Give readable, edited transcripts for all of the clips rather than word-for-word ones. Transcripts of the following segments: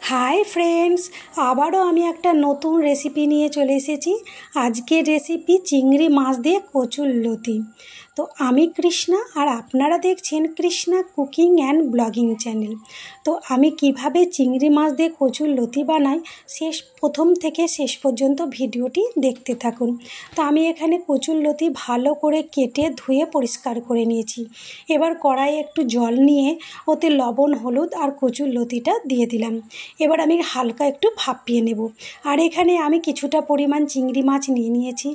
Hi friends, আবারও আমি একটা নতুন রেসিপি নিয়ে চলে এসেছি। আজকের রেসিপি চিংড়ি মাছ দিয়ে কচুরলতি। তো আমি কৃষ্ণা আর আপনারা দেখছেন Krishna cooking and blogging channel. তো আমি কিভাবে চিংড়ি মাছ দিয়ে কচুরলতি বানাই প্রথম থেকে শেষ পর্যন্ত ভিডিওটি দেখতে থাকুন। তো আমি এখানে কচুরলতি ভালো করে কেটে ধুয়ে পরিষ্কার করে নিয়েছি। এবার কড়াইয়ে একটু জল নিয়ে ওতে লবণ, হলুদ আর কচুরলতিটা দিয়ে দিলাম। এবার আমি হালকা একটু ভাপিয়ে নেব। আর এখানে আমি কিছুটা পরিমাণ চিংড়ি মাছ নিয়েছি।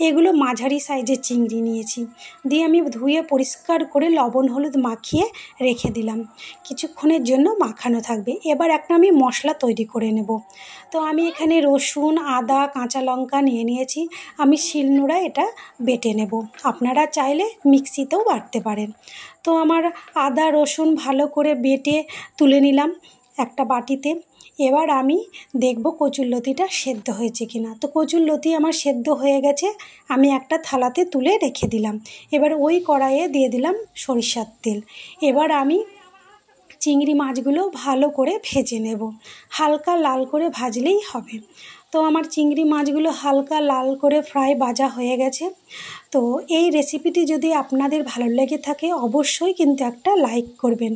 এগুলো মাঝারি সাইজের চিংড়ি নিয়েছি। দিয়ে আমি ধুয়ে পরিষ্কার করে লবণ হলুদ মাখিয়ে রেখে দিলাম। কিছুক্ষণের জন্য মাখানো থাকবে। এবার একটা আমি মশলা তৈরি করে নেব। তো আমি এখানে রসুন, আদা, কাঁচা লঙ্কা নিয়েছি। আমি শিলনোড়ায় এটা বেটে নেব। আপনারা চাইলে মিক্সিতেও বাটতে পারেন। তো আমার আদা রসুন ভালো করে বেটে তুলে নিলাম একটা বাটিতে। এবার আমি দেখব কচুরলতিটা সেদ্ধ হয়েছে কিনা। তো কচুরলতি আমার সেদ্ধ হয়ে গেছে। আমি একটা থালাতে তুলে রেখে দিলাম। এবার ওই কড়াইয়ে দিয়ে দিলাম সরিষার তেল। এবার আমি চিংড়ি মাছগুলো ভালো করে ভেজে নেব। হালকা লাল করে ভাজলেই হবে। তো আমার চিংড়ি মাছগুলো হালকা লাল করে ফ্রাই ভাজা হয়ে গেছে। তো এই রেসিপিটি যদি আপনাদের ভালো লেগে থাকে অবশ্যই কিন্তু একটা লাইক করবেন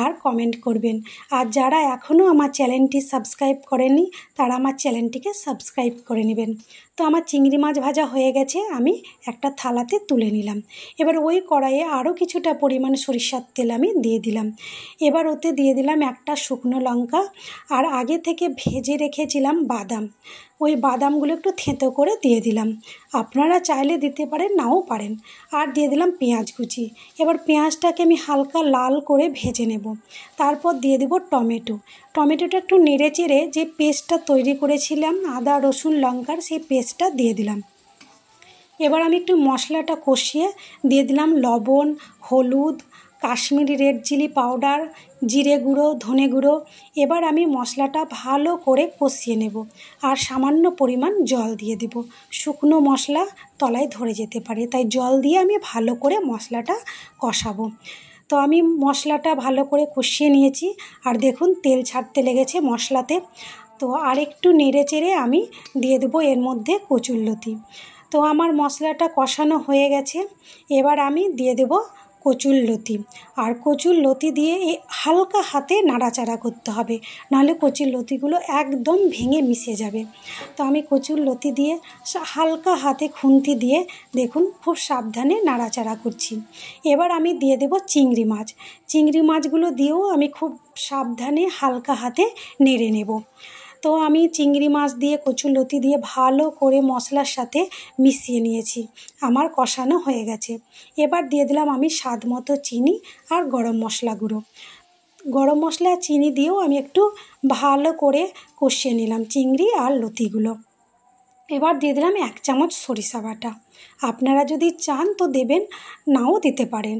আর কমেন্ট করবেন। আর যারা এখনও আমার চ্যানেলটি সাবস্ক্রাইব করেনি তারা আমার চ্যানেলটিকে সাবস্ক্রাইব করে নেবেন। তো আমার চিংড়ি মাছ ভাজা হয়ে গেছে, আমি একটা থালাতে তুলে নিলাম। এবার ওই কড়াইয়ে আরও কিছুটা পরিমাণ সরিষার তেল আমি দিয়ে দিলাম। এবার ওতে দিয়ে দিলাম একটা শুকনো লঙ্কা আর আগে থেকে ভেজে রেখেছিলাম বাদাম। ওই বাদামগুলো একটু থেঁতো করে দিয়ে দিলাম। আপনারা চাইলে দিতে পারেন, নাও পারেন। আর দিয়ে দিলাম পেঁয়াজ কুচি। এবার পেঁয়াজটাকে আমি হালকা লাল করে ভেজে নেব। তারপর দিয়ে দেব টমেটোটা একটু নেড়ে চেড়ে যে পেস্টটা তৈরি করেছিলাম আদা রসুন লঙ্কার, সেই পেস্টটা দিয়ে দিলাম। এবার আমি একটু মশলাটা কষিয়ে দিয়ে দিলাম লবণ, হলুদ, কাশ্মীরি রেড চিলি পাউডার, জিরে গুঁড়ো, ধনে গুঁড়ো। এবার আমি মশলাটা ভালো করে কষিয়ে নেব আর সামান্য পরিমাণ জল দিয়ে দেব। শুকনো মশলা তলায় ধরে যেতে পারে, তাই জল দিয়ে আমি ভালো করে মশলাটা কষাবো। তো আমি মশলাটা ভালো করে কষিয়ে নিয়েছি। আর দেখুন তেল ছাড়তে লেগেছে মশলাতে। তো আর একটু নেড়ে চেড়ে আমি দিয়ে দেবো এর মধ্যে কচুরলতি। তো আমার মশলাটা কষানো হয়ে গেছে। এবার আমি দিয়ে দেব কচুরলতি। আর কচুরলতি দিয়ে হালকা হাতে নাড়াচাড়া করতে হবে, নাহলে কচুরলতিগুলো একদম ভেঙে মিশে যাবে। তো আমি কচুরলতি দিয়ে হালকা হাতে খুন্তি দিয়ে দেখুন খুব সাবধানে নাড়াচাড়া করছি। এবার আমি দিয়ে দেব চিংড়ি মাছগুলো দিয়েও আমি খুব সাবধানে হালকা হাতে নেড়ে নেব। তো আমি চিংড়ি মাছ দিয়ে কচুরলতি দিয়ে ভালো করে মশলার সাথে মিশিয়ে নিয়েছি। আমার কষানো হয়ে গেছে। এবার দিয়ে দিলাম আমি স্বাদ মতো চিনি আর গরম মশলা গুঁড়ো। গরম মশলা আর চিনি দিয়েও আমি একটু ভালো করে কষিয়ে নিলাম চিংড়ি আর লতিগুলো। এবার দিয়ে দিলাম 1 চামচ সরিষা বাটা। আপনারা যদি চান তো দেবেন, নাও দিতে পারেন।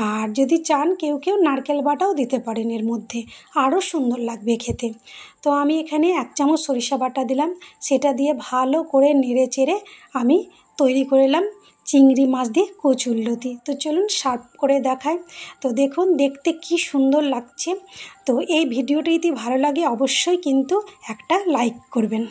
আর যদি চান কেউ নারকেল বাটাও দিতে পারেন এর মধ্যে, আরও সুন্দর লাগবে খেতে। তো আমি এখানে 1 চামচ সরিষা বাটা দিলাম। সেটা দিয়ে ভালো করে নেড়ে চেড়ে আমি তৈরি করে নিলাম চিংড়ি মাছ দিয়ে কচুরলতি। তো চলুন সার্ভ করে দেখাই। তো দেখুন দেখতে কি সুন্দর লাগছে। তো এই ভিডিওটি যদি ভালো লাগে অবশ্যই কিন্তু একটা লাইক করবেন।